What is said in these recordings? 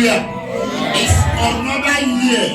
Hallelujah. It's another year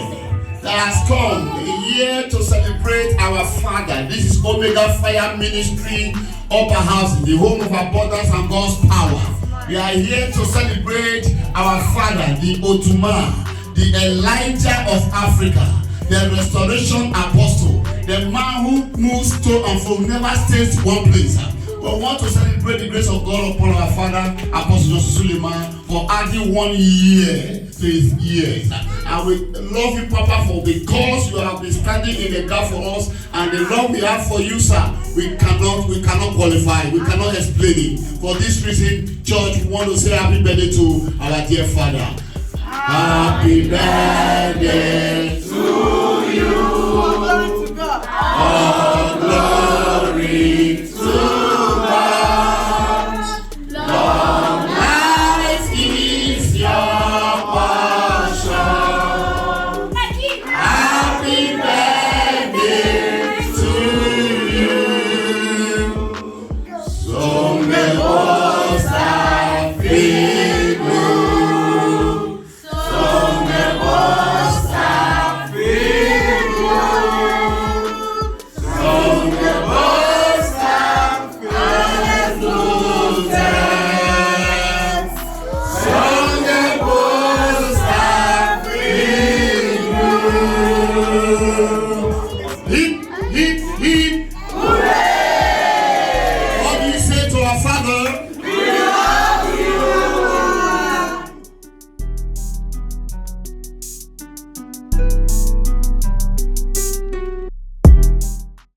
that has come, a year to celebrate our Father. This is Omega Fire Ministry, OBERHAUSEN, the home of abundance and God's power. We are here to celebrate our Father, the Otuma, the Elijah of Africa, the restoration apostle, the man who moves to and from, never stays one place. We want to celebrate the grace of God upon our Father, Apostle Joseph Suleiman, for adding 1 year to his years. And we love you, Papa, for because you have been standing in the gap for us, and the love we have for you, sir, we cannot qualify, we cannot explain it. For this reason, church, we want to say happy birthday to our dear Father. Happy birthday.